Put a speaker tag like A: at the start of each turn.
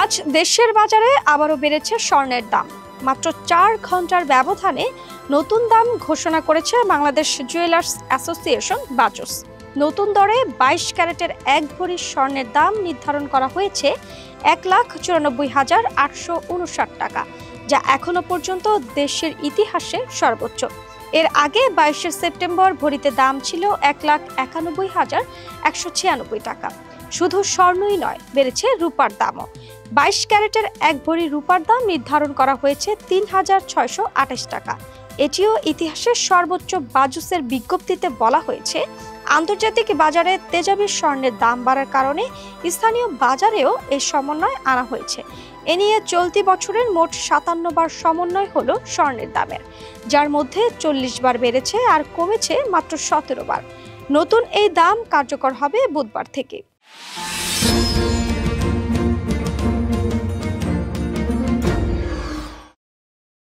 A: আজ দেশের বাজারে আবারও বেড়েছে স্বর্ণের দাম। মাত্র 4 ঘন্টার ব্যবধানে নতুন দাম ঘোষণা করেছে বাংলাদেশ জুয়েলার্স অ্যাসোসিয়েশন বাজুস। নতুন দরে 22 ক্যারেটের 1 ভরি স্বর্ণের দাম নির্ধারণ করা হয়েছে 1,94,859 টাকা, যা এখনো পর্যন্ত দেশের ইতিহাসে সর্বোচ্চ। এর আগে 22 সেপ্টেম্বর ভরিতে দাম ছিল 1,91,196 টাকা। শুধু স্বর্ণই নয়, বেড়েছে রূপার দামও। 22 ক্যারেটের 1 ভরি রূপার দাম নির্ধারণ করা হয়েছে 3,628 টাকা। এটিও ইতিহাসের সর্বোচ্চ। বাজুসের বিজ্ঞপ্তিতে বলা হয়েছে, আন্তর্জাতিক বাজারে তেজাবি স্বর্ণের দাম বাড়ার কারণে স্থানীয় বাজারেও এই সমন্বয় আনা হয়েছে। এ নিয়ে চলতি বছরের মোট 57 বার সমন্বয় হলো স্বর্ণের দামের, যার মধ্যে 40 বার বেড়েছে আর কমেছে মাত্র 17 বার। নতুন এই দাম কার্যকর হবে বুধবার থেকে।